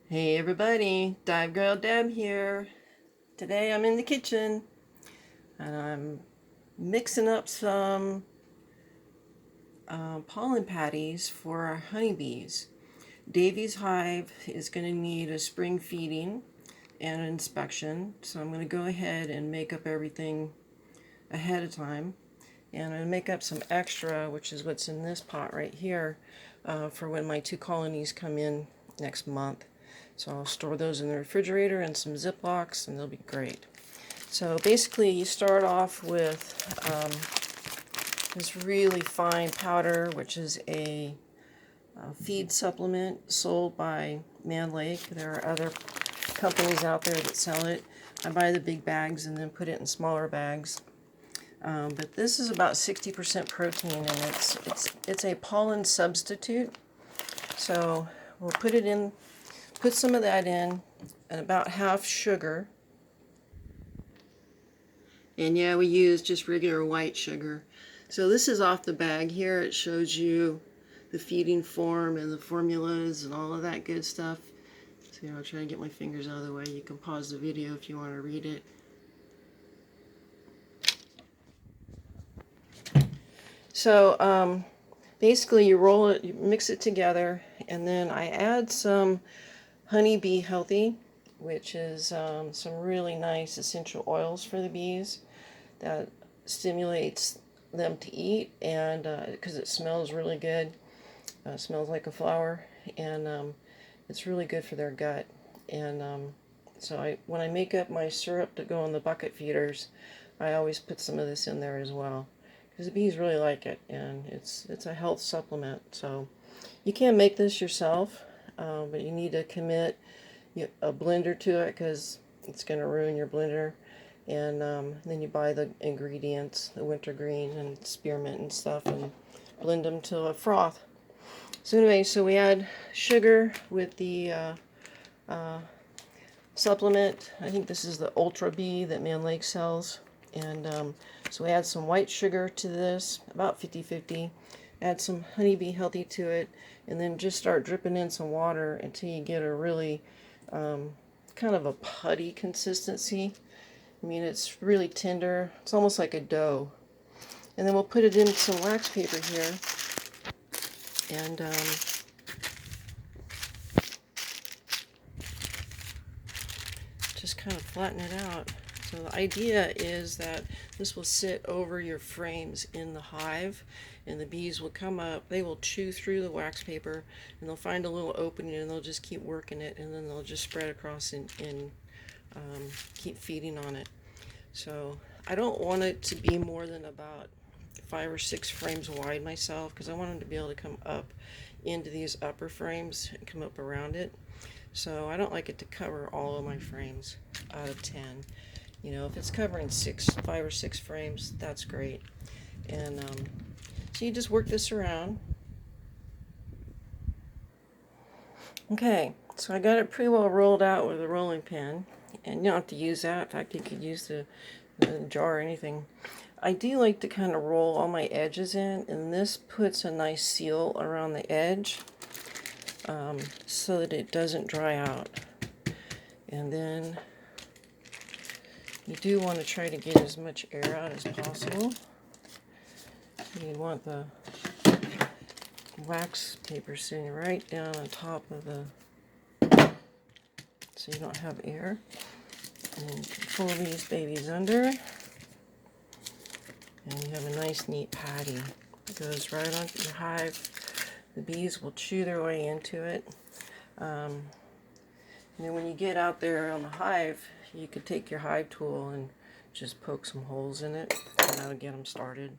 Hey everybody, Dive Girl Deb here. Today I'm in the kitchen and I'm mixing up some pollen patties for our honeybees. Davie's hive is going to need a spring feeding and an inspection, so I'm going to go ahead and make up everything ahead of time. And I'm going to make up some extra, which is what's in this pot right here, for when my 2 colonies come in next month. So I'll store those in the refrigerator in some Ziplocs and they'll be great. So basically you start off with this really fine powder, which is a feed supplement sold by Man Lake. There are other companies out there that sell it. I buy the big bags and then put it in smaller bags. But this is about 60% protein, and it's a pollen substitute. So we'll put some of that in, and about half sugar. And yeah, we use just regular white sugar. So this is off the bag here. It shows you the feeding form and the formulas and all of that good stuff. So I'll try to get my fingers out of the way. You can pause the video if you want to read it. So basically you roll it, you mix it together, and then I add some Honeybee Healthy, which is some really nice essential oils for the bees that stimulates them to eat, and because it smells really good, smells like a flower, and it's really good for their gut. And so when I make up my syrup to go in the bucket feeders, I always put some of this in there as well, because the bees really like it, and it's a health supplement. So you can make this yourself, but you need to commit a blender to it because it's going to ruin your blender. And then you buy the ingredients, the wintergreen and spearmint and stuff, and blend them to a froth. So anyway, so we add sugar with the supplement. I think this is the Ultra Bee that Man Lake sells. And so we add some white sugar to this, about 50-50. Add some Honeybee Healthy to it, and then just start dripping in some water until you get a really kind of a putty consistency. I mean, it's really tender. It's almost like a dough. And then we'll put it in some wax paper here. And just kind of flatten it out. So the idea is that this will sit over your frames in the hive, and the bees will come up, they will chew through the wax paper, and they'll find a little opening, and they'll just keep working it, and then they'll just spread across and keep feeding on it. So I don't want it to be more than about 5 or 6 frames wide myself, because I want them to be able to come up into these upper frames and come up around it. So I don't like it to cover all of my frames out of 10. You know, if it's covering 5 or 6 frames, that's great. And so you just work this around. Okay, so I got it pretty well rolled out with a rolling pin. And you don't have to use that. In fact, you could use the jar or anything. I do like to kind of roll all my edges in, and this puts a nice seal around the edge so that it doesn't dry out. And then you do want to try to get as much air out as possible. You want the wax paper sitting right down on top of the, so you don't have air. And you can pull these babies under, and you have a nice neat patty. It goes right onto your hive. The bees will chew their way into it. And then when you get out there on the hive, you could take your hive tool and just poke some holes in it, and that'll get them started.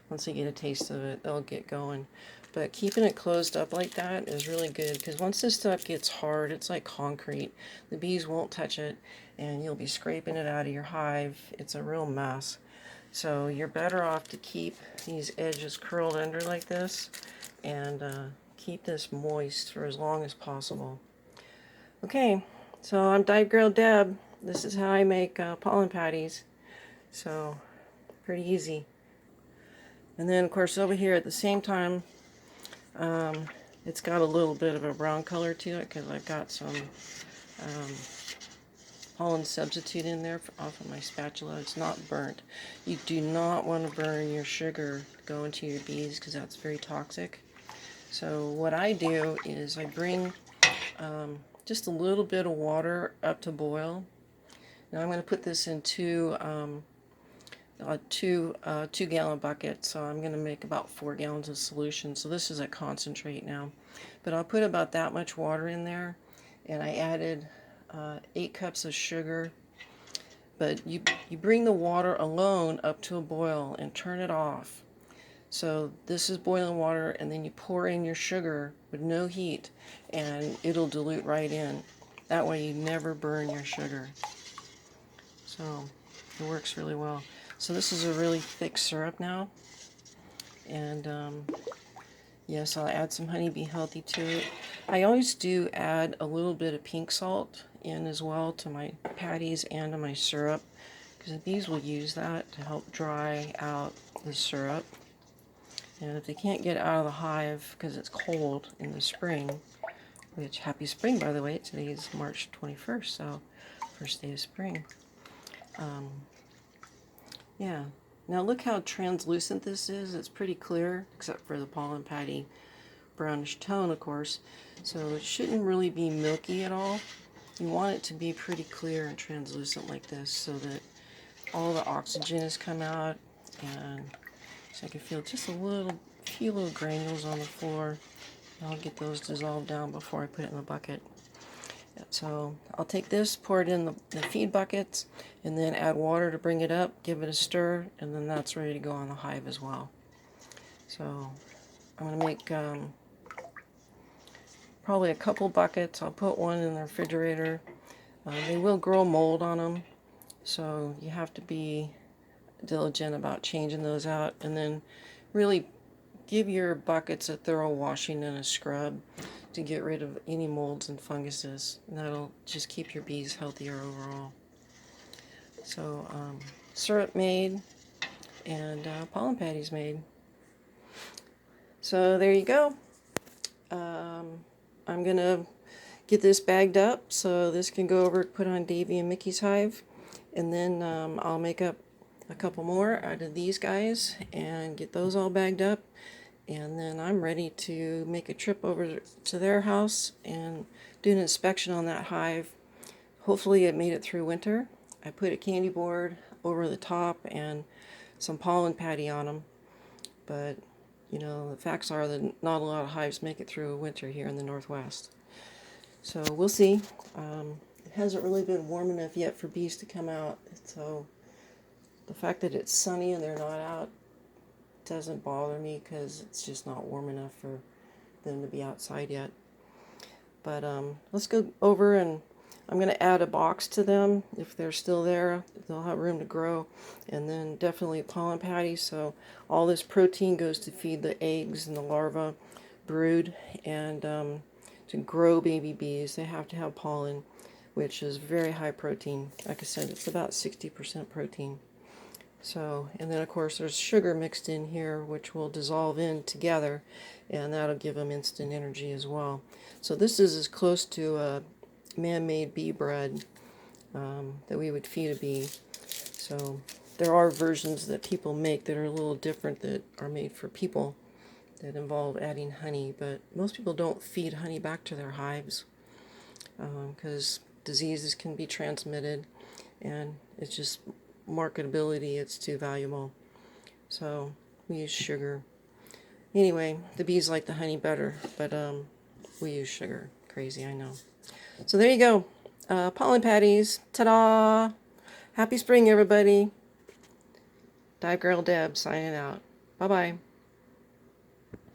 Once they get a taste of it, they'll get going. But keeping it closed up like that is really good, because once this stuff gets hard, it's like concrete. The bees won't touch it, and you'll be scraping it out of your hive. It's a real mess. So you're better off to keep these edges curled under like this, and keep this moist for as long as possible. Okay, so I'm Dive Girl Deb. This is how I make pollen patties. So, pretty easy. And then, of course, over here at the same time, It's got a little bit of a brown color to it because I've got some pollen substitute in there off of my spatula. It's not burnt. You do not want to burn your sugar going to your bees because that's very toxic. So what I do is I bring just a little bit of water up to boil. Now I'm going to put this in two 2-gallon buckets, so I'm going to make about 4 gallons of solution. So this is a concentrate now, but I'll put about that much water in there, and I added 8 cups of sugar. But you bring the water alone up to a boil and turn it off. So this is boiling water, and then you pour in your sugar with no heat, and it'll dilute right in. That way you never burn your sugar. So it works really well. So this is a really thick syrup now. And yes, I'll add some Honeybee Healthy to it. I always do add a little bit of pink salt in as well to my patties and to my syrup, because the bees will use that to help dry out the syrup. And if they can't get out of the hive because it's cold in the spring, which happy spring, by the way, today is March 21st, so first day of spring. Yeah, now look how translucent this is. It's pretty clear, except for the pollen patty brownish tone, of course. So it shouldn't really be milky at all. You want it to be pretty clear and translucent like this, so that all the oxygen has come out, and so I can feel just a few little granules on the floor. I'll get those dissolved down before I put it in the bucket. So I'll take this, pour it in the feed buckets, and then add water to bring it up, give it a stir, and then that's ready to go on the hive as well. So I'm going to make probably a couple buckets. I'll put one in the refrigerator. They will grow mold on them, so you have to be diligent about changing those out, and then really give your buckets a thorough washing and a scrub to get rid of any molds and funguses, and that'll just keep your bees healthier overall. So syrup made, and pollen patties made. So there you go. I'm gonna get this bagged up so this can go over, put on Davie and Mickey's hive, and then I'll make up a couple more out of these guys and get those all bagged up. And then I'm ready to make a trip over to their house and do an inspection on that hive. Hopefully it made it through winter. I put a candy board over the top and some pollen patty on them. But, you know, the facts are that not a lot of hives make it through winter here in the Northwest. So we'll see. It hasn't really been warm enough yet for bees to come out. So the fact that it's sunny and they're not out doesn't bother me, because it's just not warm enough for them to be outside yet. But let's go over, and I'm going to add a box to them if they're still there. They'll have room to grow. And then definitely pollen patties, so all this protein goes to feed the eggs and the larvae brood, and to grow baby bees they have to have pollen, which is very high protein. Like I said, it's about 60% protein. So, and then of course there's sugar mixed in here, which will dissolve in together, and that'll give them instant energy as well. So this is as close to a man-made bee bread that we would feed a bee. So there are versions that people make that are a little different, that are made for people, that involve adding honey, but most people don't feed honey back to their hives because diseases can be transmitted, and it's just marketability, it's too valuable. So we use sugar. Anyway, the bees like the honey better, but we use sugar. Crazy, I know. So there you go. Pollen patties. Ta-da! Happy spring, everybody. Dive Girl Deb signing out. Bye-bye.